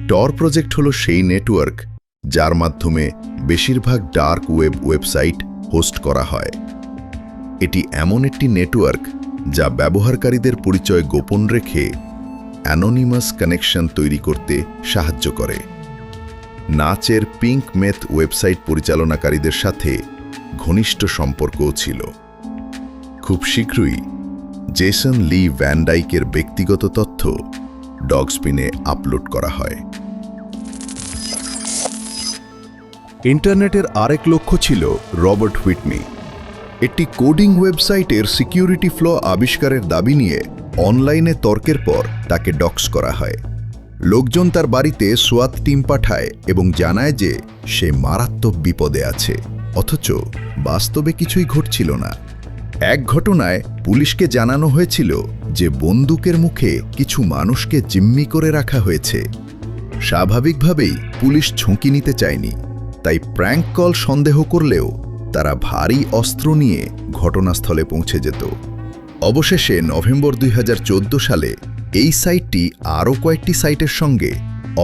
টর প্রজেক্ট হল সেই নেটওয়ার্ক যার মাধ্যমে বেশিরভাগ ডার্ক ওয়েব ওয়েবসাইট হোস্ট করা হয়। এটি এমন একটি নেটওয়ার্ক যা ব্যবহারকারীদের পরিচয় গোপন রেখে অ্যানোনিমাস কানেকশন তৈরি করতে সাহায্য করে। নাচের পিঙ্ক মেথ ওয়েবসাইট পরিচালনাকারীদের সাথে ঘনিষ্ঠ সম্পর্কও ছিল। খুব শীঘ্রই জেসন লি ভ্যান ডাইকের ব্যক্তিগত তথ্য ডগস্পিনে আপলোড করা হয়। ইন্টারনেটের আরেক লক্ষ্য ছিল রবার্ট হুইটনি। একটি কোডিং ওয়েবসাইটের সিকিউরিটি ফ্ল আবিষ্কারের দাবি নিয়ে অনলাইনে তর্কের পর তাকে ডক্স করা হয়। লোকজন তার বাড়িতে সোয়াত টিম পাঠায় এবং জানায় যে সে মারাত্মক বিপদে আছে, অথচ বাস্তবে কিছুই ঘটছিল না। এক ঘটনায় পুলিশকে জানানো হয়েছিল যে বন্দুকের মুখে কিছু মানুষকে জিম্মি করে রাখা হয়েছে। স্বাভাবিকভাবেই পুলিশ ঝুঁকি নিতে চায়নি, তাই প্র্যাঙ্ক কল সন্দেহ করলেও তারা ভারী অস্ত্র নিয়ে ঘটনাস্থলে পৌঁছে যেত। অবশেষে নভেম্বর 2014 সালে এই সাইটটি আরও কয়েকটি সাইটের সঙ্গে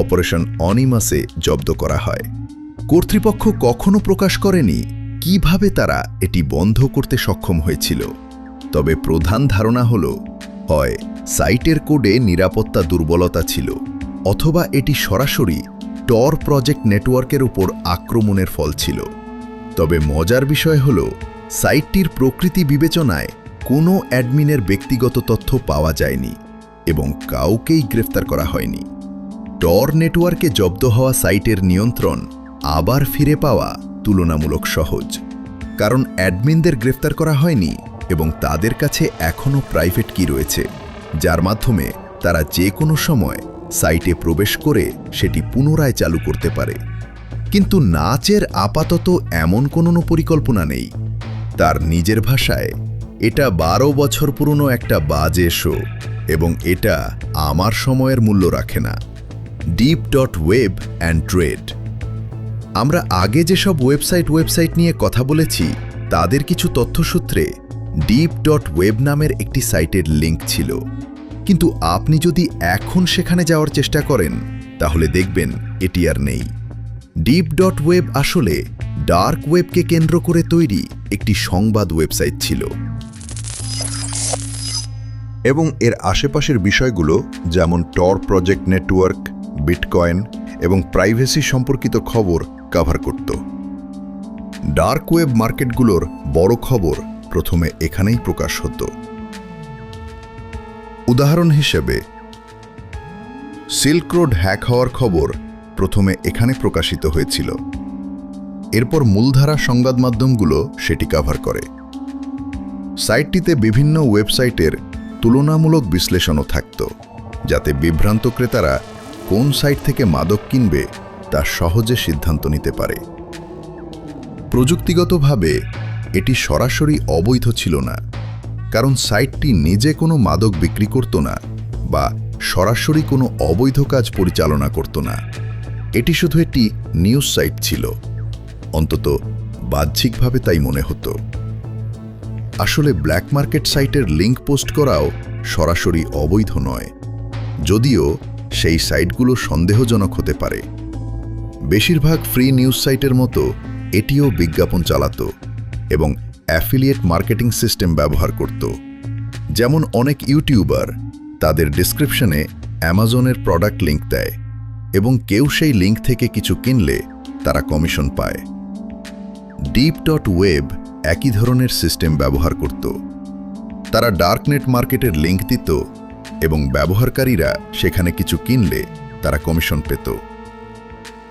অপারেশন অনিমাসে জব্দ করা হয়। কর্তৃপক্ষ কখনো প্রকাশ করেনি কিভাবে তারা এটি বন্ধ করতে সক্ষম হয়েছিল, তবে প্রধান ধারণা হল হয় সাইটের কোডে নিরাপত্তা দুর্বলতা ছিল অথবা এটি সরাসরি টর প্রজেক্ট নেটওয়ার্কের উপর আক্রমণের ফল ছিল। তবে মজার বিষয় হল, সাইটটির প্রকৃতি বিবেচনায় কোনো অ্যাডমিনের ব্যক্তিগত তথ্য পাওয়া যায়নি এবং কাউকেই গ্রেফতার করা হয়নি। টর নেটওয়ার্কে জব্দ হওয়া সাইটের নিয়ন্ত্রণ আবার ফিরে পাওয়া তুলনামূলক সহজ, কারণ অ্যাডমিনদের গ্রেফতার করা হয়নি এবং তাদের কাছে এখনও প্রাইভেট কি রয়েছে, যার মাধ্যমে তারা যে কোনো সময় সাইটে প্রবেশ করে সেটি পুনরায় চালু করতে পারে। কিন্তু নাচের আপাতত এমন কোনো পরিকল্পনা নেই। তার নিজের ভাষায়, এটা 12 বছর পুরনো একটা বাজে শো এবং এটা আমার সময়ের মূল্য রাখে না। deep.web and trade। আমরা আগে যেসব ওয়েবসাইট নিয়ে কথা বলেছি, তাদের কিছু তথ্যসূত্রে deep.web নামের একটি সাইটের লিঙ্ক ছিল। কিন্তু আপনি যদি এখন সেখানে যাওয়ার চেষ্টা করেন, তাহলে দেখবেন এটি আর নেই। deep.web আসলে ডার্ক ওয়েবকে কেন্দ্র করে তৈরি একটি সংবাদ ওয়েবসাইট ছিল এবং এর আশেপাশের বিষয়গুলো যেমন টর প্রজেক্ট নেটওয়ার্ক, বিটকয়েন এবং প্রাইভেসি সম্পর্কিত খবর কভার করত। ডার্ক ওয়েব মার্কেটগুলোর বড় খবর প্রথমে এখানেই প্রকাশ হতো। উদাহরণ হিসেবে, সিল্ক রোড হ্যাক হওয়ার খবর প্রথমে এখানে প্রকাশিত হয়েছিল। এরপর মূলধারা সংবাদ মাধ্যমগুলো সেটি কভার করে। সাইটটিতে বিভিন্ন ওয়েবসাইটের তুলনামূলক বিশ্লেষণও থাকত, যাতে বিভ্রান্ত ক্রেতারা কোন সাইট থেকে মাদক কিনবে তা সহজে সিদ্ধান্ত নিতে পারে। প্রযুক্তিগতভাবে এটি সরাসরি অবৈধ ছিল না, কারণ সাইটটি নিজে কোনো মাদক বিক্রি করত না বা সরাসরি কোনো অবৈধ কাজ পরিচালনা করত না। এটি শুধু একটি নিউজ সাইট ছিল, অন্তত বাহ্যিকভাবে তাই মনে হতো। আসলে ব্ল্যাক মার্কেট সাইটের লিঙ্ক পোস্ট করাও সরাসরি অবৈধ নয়, যদিও সেই সাইটগুলো সন্দেহজনক হতে পারে। বেশিরভাগ ফ্রি নিউজ সাইটের মতো এটিও বিজ্ঞাপন চালাতো এবং অ্যাফিলিয়েট মার্কেটিং সিস্টেম ব্যবহার করত। যেমন অনেক ইউটিউবার তাদের ডেসক্রিপশনে অ্যামাজনের প্রোডাক্ট লিঙ্ক দেয় এবং কেউ সেই লিঙ্ক থেকে কিছু কিনলে তারা কমিশন পায়। deep.web একই ধরনের সিস্টেম ব্যবহার করত। তারা ডার্কনেট মার্কেটের লিঙ্ক দিত এবং ব্যবহারকারীরা সেখানে কিছু কিনলে তারা কমিশন পেত।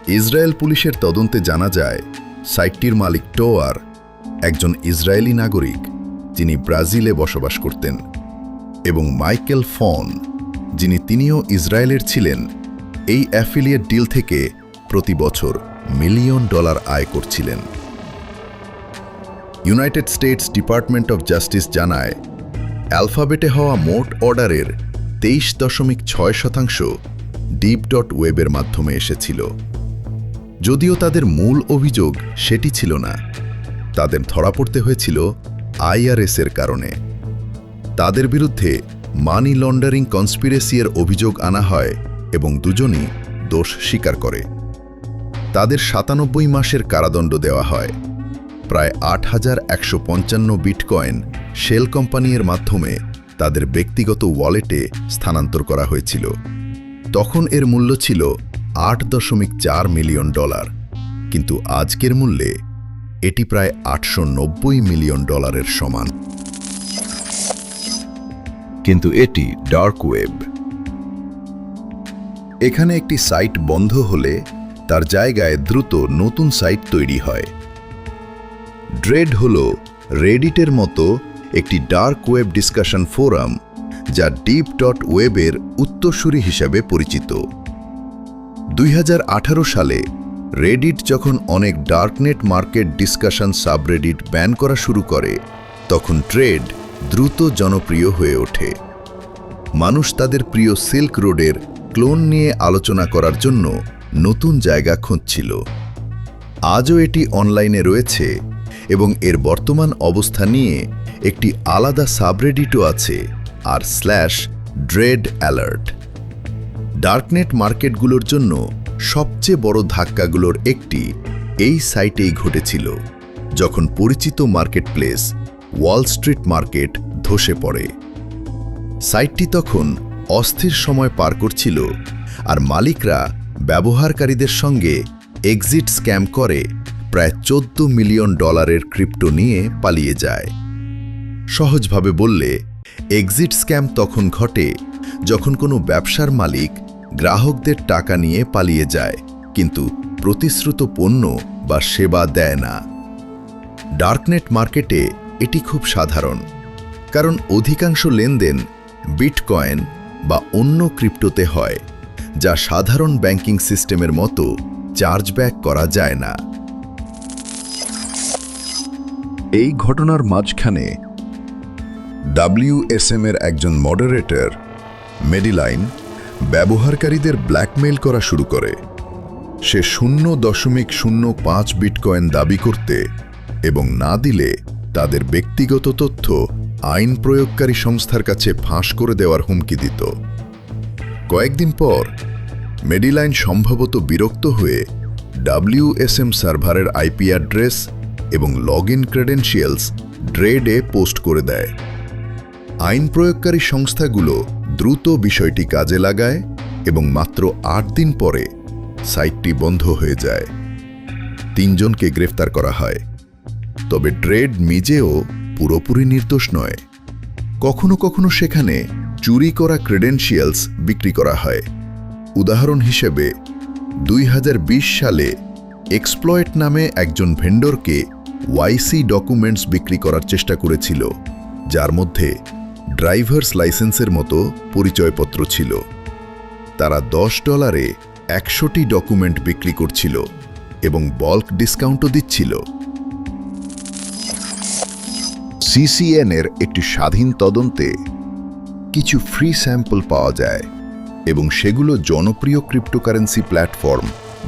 ইসরায়েল পুলিশের তদন্তে জানা যায়, সাইটটির মালিক টোয়ার একজন ইসরায়েলি নাগরিক, যিনি ব্রাজিলে বসবাস করতেন, এবং মাইকেল ফন, তিনিও ইসরায়েলের ছিলেন, এই অ্যাফিলিয়েট ডিল থেকে প্রতি বছর $1 মিলিয়ন আয় করছিলেন। United states department of justice জানায়, অ্যালফাবেটে হওয়া মোট অর্ডারের 23.6% deep.web-এর মাধ্যমে এসেছিল। যদিও তাদের মূল অভিযোগ সেটি ছিল না, তাদের ধরা পড়তে হয়েছিল IRS-এর কারণে। তাদের বিরুদ্ধে মানি লন্ডারিং কনস্পিরেসি-এর অভিযোগ আনা হয় এবং দুজনই দোষ স্বীকার করে। তাদের 97 মাসের কারাদণ্ড দেওয়া হয়। প্রায় 8155 বিটকয়েন শেল কোম্পানির মাধ্যমে তাদের ব্যক্তিগত ওয়ালেটে স্থানান্তর করা হয়েছিল। তখন এর মূল্য ছিল $8.4 মিলিয়ন, কিন্তু আজকের মূল্যে এটি প্রায় $890 মিলিয়ন সমান। কিন্তু এটি ডার্ক ওয়েব। এখানে একটি সাইট বন্ধ হলে তার জায়গায় দ্রুত নতুন সাইট তৈরি হয়। ড্রেড হল রেডিটের মতো একটি ডার্ক ওয়েব ডিসকাশন ফোরাম, যা deep.web-এর উত্তরসূরি হিসাবে পরিচিত। 2018 সালে রেডিট যখন অনেক darknet market discussion subreddit ban করা শুরু করে, তখন ট্রেড দ্রুত জনপ্রিয় হয়ে ওঠে। মানুষ তাদের প্রিয় সিল্ক রোডের ক্লোন নিয়ে আলোচনা করার জন্য নতুন জায়গা খুঁজছিল। আজও এটি অনলাইনে রয়েছে এবং এর বর্তমান অবস্থা নিয়ে একটি আলাদা সাবরেডিটও আছে, আর /ড্রেড অ্যালার্ট। ডার্কনেট মার্কেটগুলোর জন্য সবচেয়ে বড় ধাক্কাগুলোর একটি এই সাইটেই ঘটেছিল, যখন পরিচিত মার্কেটপ্লেস ওয়াল স্ট্রিট মার্কেট ধসে পড়ে। সাইটটি তখন অস্থির সময় পার করছিল, আর মালিকরা ব্যবহারকারীদের সঙ্গে এক্সিট স্ক্যাম করে প্রায় $14 মিলিয়ন ক্রিপ্টো নিয়ে পালিয়ে যায়। সহজভাবে বললে, এক্সিট স্ক্যাম তখন ঘটে যখন কোনো ব্যবসার মালিক গ্রাহকদের টাকা নিয়ে পালিয়ে যায় কিন্তু প্রতিশ্রুত পণ্য বা সেবা দেয় না। ডার্কনেট মার্কেটে এটি খুব সাধারণ, কারণ অধিকাংশ লেনদেন বিটকয়েন বা অন্য ক্রিপ্টোতে হয়, যা সাধারণ ব্যাংকিং সিস্টেমের মতো চার্জব্যাক করা যায় না। এই ঘটনার মাঝখানে WSM এর একজন মডারেটর, মেডিলাইন, ব্যবহারকারীদের ব্ল্যাকমেইল করা শুরু করে। সে 0.05 বিটকয়েন দাবি করতে এবং না দিলে তাদের ব্যক্তিগত তথ্য আইন প্রয়োগকারী সংস্থার কাছে ফাঁস করে দেওয়ার হুমকি দিত। কয়েকদিন পর মেডিলাইন সম্ভবত বিরক্ত হয়ে WSM সার্ভারের IP অ্যাড্রেস এবং লগইন ক্রেডেনশিয়ালস ড্রেডে পোস্ট করে দেয়। আইন প্রয়োগকারী সংস্থাগুলো দ্রুত বিষয়টি কাজে লাগায় এবং মাত্র 8 দিন পরে সাইটটি বন্ধ হয়ে যায়। 3 জনকে গ্রেফতার করা হয়, তবে ড্রেড নিজেও পুরোপুরি নির্দোষ নয়। কখনো কখনো সেখানে চুরি করা ক্রেডেনশিয়ালস বিক্রি করা হয়। উদাহরণ হিসেবে 2020 সালে এক্সপ্লয়েট নামে একজন ভেন্ডরকে YC ডকুমেন্টস বিক্রি করার চেষ্টা করেছিল, যার মধ্যে ড্রাইভার্স লাইসেন্সের মতো পরিচয়পত্র ছিল। তারা $10 100টি ডকুমেন্ট বিক্রি করছিল এবং বল্ক ডিসকাউন্টও দিচ্ছিল। CCN এর একটি স্বাধীন তদন্তে কিছু ফ্রি স্যাম্পল পাওয়া যায় এবং সেগুলো জনপ্রিয় ক্রিপ্টোকারেন্সি প্ল্যাটফর্ম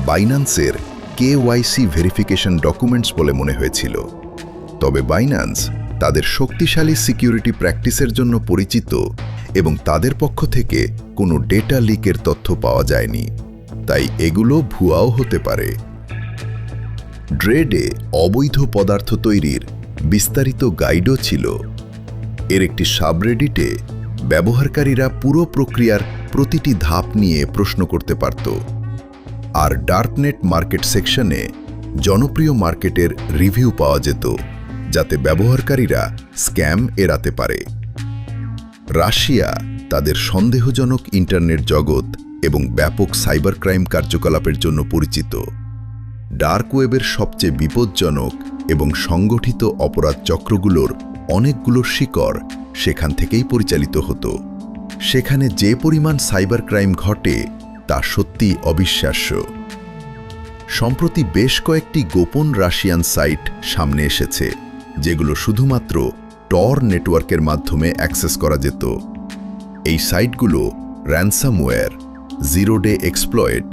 বাইন্যান্সের KYC ভেরিফিকেশন ডকুমেন্টস বলে মনে হয়েছিল। তবে বাইন্যান্স তাদের শক্তিশালী সিকিউরিটি প্র্যাকটিসের জন্য পরিচিত এবং তাদের পক্ষ থেকে কোনো ডেটা লিকের তথ্য পাওয়া যায়নি, তাই এগুলো ভুয়াও হতে পারে। ড্রেডে অবৈধ পদার্থ তৈরির বিস্তারিত গাইডও ছিল। এর একটি সাবরেডিটে ব্যবহারকারীরা পুরো প্রক্রিয়ার প্রতিটি ধাপ নিয়ে প্রশ্ন করতে পারত, আর ডার্কনেট মার্কেট সেকশনে জনপ্রিয় মার্কেটের রিভিউ পাওয়া যেত, যাতে ব্যবহারকারীরা স্ক্যাম এড়াতে পারে। রাশিয়া তাদের সন্দেহজনক ইন্টারনেট জগৎ এবং ব্যাপক সাইবার ক্রাইম কার্যকলাপের জন্য পরিচিত। ডার্ক ওয়েবের সবচেয়ে বিপজ্জনক এবং সংগঠিত অপরাধ চক্রগুলোর অনেকগুলোর শিকড় সেখান থেকেই পরিচালিত হতো। সেখানে যে পরিমাণ সাইবার ক্রাইম ঘটে তা সত্যিই অবিশ্বাস্য। সম্প্রতি বেশ কয়েকটি গোপন রাশিয়ান সাইট সামনে এসেছে, যেগুলো শুধুমাত্র টর নেটওয়ার্কের মাধ্যমে অ্যাক্সেস করা যেত। এই সাইটগুলো র্যানসামওয়্যার, জিরো ডে এক্সপ্লয়েট,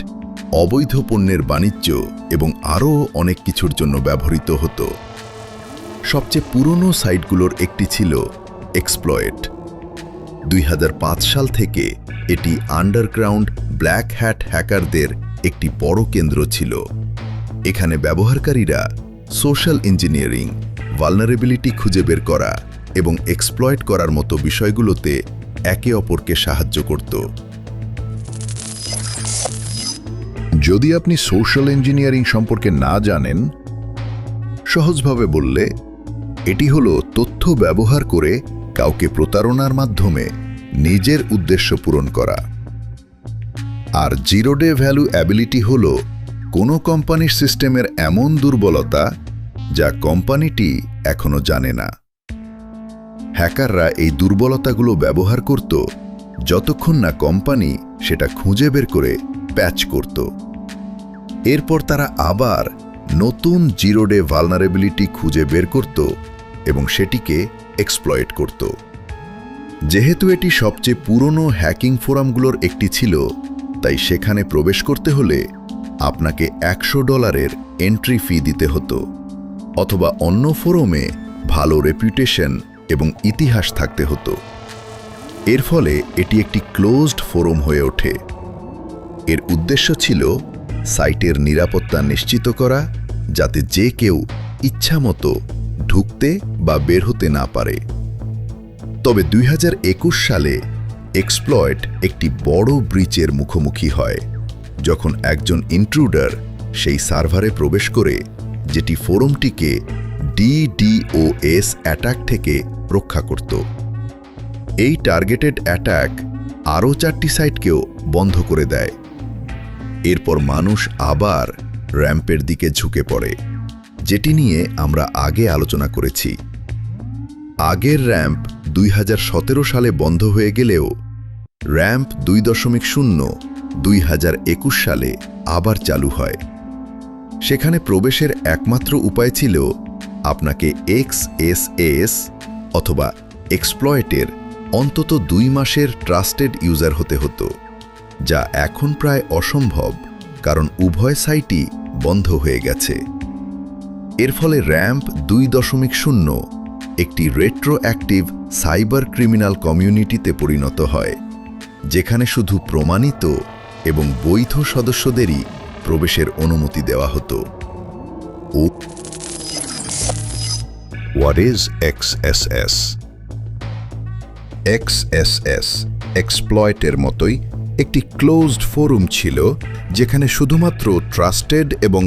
অবৈধ পণ্যের বাণিজ্য এবং আরও অনেক কিছুর জন্য ব্যবহৃত হতো। সবচেয়ে পুরনো সাইটগুলোর একটি ছিল এক্সপ্লয়েট। 2005 সাল থেকে এটি আন্ডারগ্রাউন্ড ব্ল্যাক হ্যাট হ্যাকারদের একটি বড় কেন্দ্র ছিল। এখানে ব্যবহারকারীরা সোশ্যাল ইঞ্জিনিয়ারিং, ভালনারেবিলিটি খুঁজে বের করা এবং এক্সপ্লয়েট করার মতো বিষয়গুলোতে একে অপরকে সাহায্য করত। যদি আপনি সোশ্যাল ইঞ্জিনিয়ারিং সম্পর্কে না জানেন, সহজভাবে বললে এটি হলো তথ্য ব্যবহার করে কাউকে প্রতারণার মাধ্যমে নিজের উদ্দেশ্য পূরণ করা। আর জিরো ডে ভ্যালু অ্যাবিলিটি হল কোনো কোম্পানির সিস্টেমের এমন দুর্বলতা যা কোম্পানিটি এখনো জানে না। হ্যাকাররা এই দুর্বলতাগুলো ব্যবহার করত যতক্ষণ না কোম্পানি সেটা খুঁজে বের করে প্যাচ করত। এরপর তারা আবার নতুন জিরো ডে ভালনারেবিলিটি খুঁজে বের করত এবং সেটিকে এক্সপ্লয়েট করত। যেহেতু এটি সবচেয়ে পুরনো হ্যাকিং ফোরামগুলোর একটি ছিল, তাই সেখানে প্রবেশ করতে হলে আপনাকে $100 এন্ট্রি ফি দিতে হতো, অথবা অন্য ফোরামে ভালো রেপুটেশন এবং ইতিহাস থাকতে হতো। এর ফলে এটি একটি ক্লোজড ফোরাম হয়ে ওঠে। এর উদ্দেশ্য ছিল সাইটের নিরাপত্তা নিশ্চিত করা, যাতে যে কেউ ইচ্ছামতো ঢুকতে বা বের হতে না পারে। তবে 2021 সালে এক্সপ্লয়েট একটি বড় ব্রিচের মুখোমুখি হয়, যখন একজন ইন্ট্রুডার সেই সার্ভারে প্রবেশ করে, যেটি ফোরামটিকে DDoS অ্যাটাক থেকে রক্ষা করত। এই টার্গেটেড অ্যাটাক আরও 4টি সাইটকেও বন্ধ করে দেয়। এরপর মানুষ আবার র্যাম্পের দিকে ঝুঁকে পড়ে, যেটি নিয়ে আমরা আগে আলোচনা করেছি। আগের র্যাম্প 2017 সালে বন্ধ হয়ে গেলেও র্যাম্প 2.0 2021 সালে আবার চালু হয়। সেখানে প্রবেশের একমাত্র উপায় ছিল আপনাকে XSS অথবা এক্সপ্লয়েটের অন্তত 2 মাসের ট্রাস্টেড ইউজার হতে হতো, যা এখন প্রায় অসম্ভব কারণ উভয় সাইটই বন্ধ হয়ে গেছে। এর ফলে র্যাম্প 2.0 একটি রেট্রোঅ্যাক্টিভ সাইবার ক্রিমিনাল কমিউনিটিতে পরিণত হয়, যেখানে শুধু প্রমাণিত এবং বৈধ সদস্যদেরই প্রবেশের অনুমতি দেওয়া হতো। What is XSS? XSS এক্সপ্লয়েটের মতোই একটি ক্লোজড ফোরাম ছিল, যেখানে শুধুমাত্র ট্রাস্টেড এবং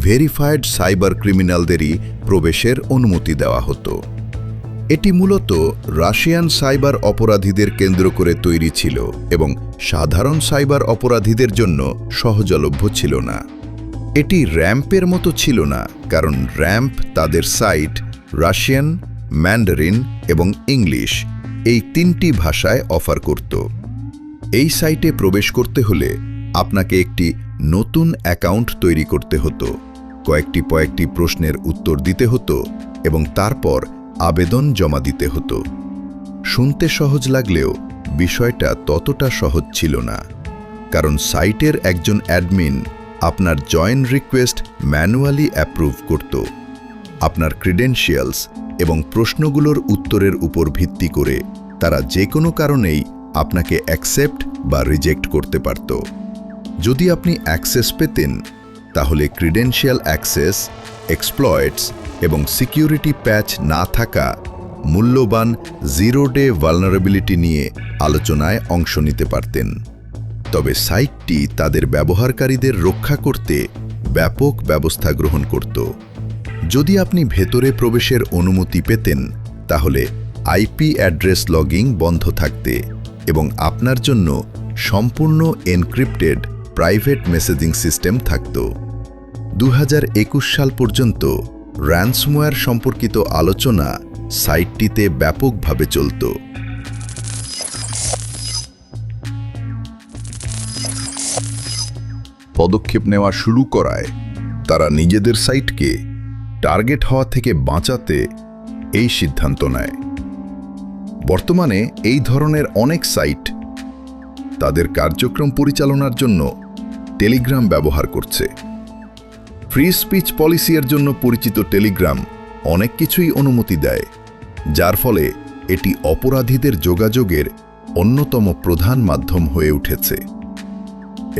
ভেরিফাইড সাইবার ক্রিমিনালদেরই প্রবেশের অনুমতি দেওয়া হতো। এটি মূলত রাশিয়ান সাইবার অপরাধীদের কেন্দ্র করে তৈরি ছিল এবং সাধারণ সাইবার অপরাধীদের জন্য সহজলভ্য ছিল না। এটি র্যাম্পের মতো ছিল না, কারণ র্যাম্প তাদের সাইট রাশিয়ান, ম্যান্ডারিন এবং ইংলিশ এই 3টি ভাষায় অফার করত। এই সাইটে প্রবেশ করতে হলে আপনাকে একটি নতুন অ্যাকাউন্ট তৈরি করতে হতো, কয়েকটি প্রশ্নের উত্তর দিতে হতো এবং তারপর আবেদন জমা দিতে হতো। শুনতে সহজ লাগলেও বিষয়টা ততটা সহজ ছিল না, কারণ সাইটের একজন অ্যাডমিন আপনার জয়েন রিকোয়েস্ট ম্যানুয়ালি অ্যাপ্রুভ করত। আপনার ক্রিডেনশিয়ালস এবং প্রশ্নগুলোর উত্তরের উপর ভিত্তি করে তারা যে কোনো কারণেই আপনাকে অ্যাকসেপ্ট বা রিজেক্ট করতে পারত। যদি আপনি অ্যাক্সেস পেতেন, তাহলে ক্রিডেনশিয়াল অ্যাক্সেস, এক্সপ্লয়েটস এবং সিকিউরিটি প্যাচ না থাকা মূল্যবান জিরো-ডে ভালনারেবিলিটি নিয়ে আলোচনায় অংশ নিতে পারতেন। তবে সাইটটি তাদের ব্যবহারকারীদের রক্ষা করতে ব্যাপক ব্যবস্থা গ্রহণ করত। যদি আপনি ভেতরে প্রবেশের অনুমতি পেতেন, তাহলে আইপি অ্যাড্রেস লগিং বন্ধ থাকতে এবং আপনার জন্য সম্পূর্ণ এনক্রিপ্টেড প্রাইভেট মেসেজিং সিস্টেম থাকত। 2021 সাল পর্যন্ত র্যানসমওয়্যার সম্পর্কিত আলোচনা সাইটটিতে ব্যাপকভাবে চলত। পদক্ষেপ নেওয়া শুরু করায় তারা নিজেদের সাইটকে টার্গেট হওয়া থেকে বাঁচাতে এই সিদ্ধান্ত নেয়। বর্তমানে এই ধরনের অনেক সাইট তাদের কার্যক্রম পরিচালনার জন্য টেলিগ্রাম ব্যবহার করছে। ফ্রি স্পিচ পলিসির জন্য পরিচিত টেলিগ্রাম অনেক কিছুই অনুমতি দেয়, যার ফলে এটি অপরাধীদের যোগাযোগের অন্যতম প্রধান মাধ্যম হয়ে উঠেছে।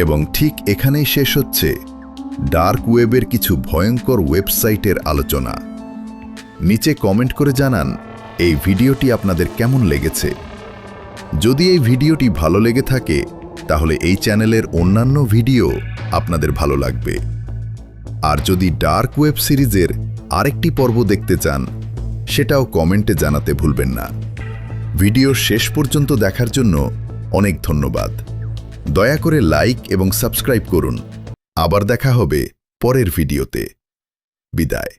এবং ঠিক এখানেই শেষ হচ্ছে ডার্ক ওয়েবের কিছু ভয়ঙ্কর ওয়েবসাইটের আলোচনা। নিচে কমেন্ট করে জানান এই ভিডিওটি আপনাদের কেমন লেগেছে। যদি এই ভিডিওটি ভালো লেগে থাকে, তাহলে এই চ্যানেলের অন্যান্য ভিডিও আপনাদের ভালো লাগবে। আর যদি ডার্ক ওয়েব সিরিজের আরেকটি পর্ব দেখতে চান, সেটাও কমেন্টে জানাতে ভুলবেন না। ভিডিও শেষ পর্যন্ত দেখার জন্য অনেক ধন্যবাদ। দয়া করে লাইক এবং সাবস্ক্রাইব করুন। আবার দেখা হবে পরের ভিডিওতে। বিদায়।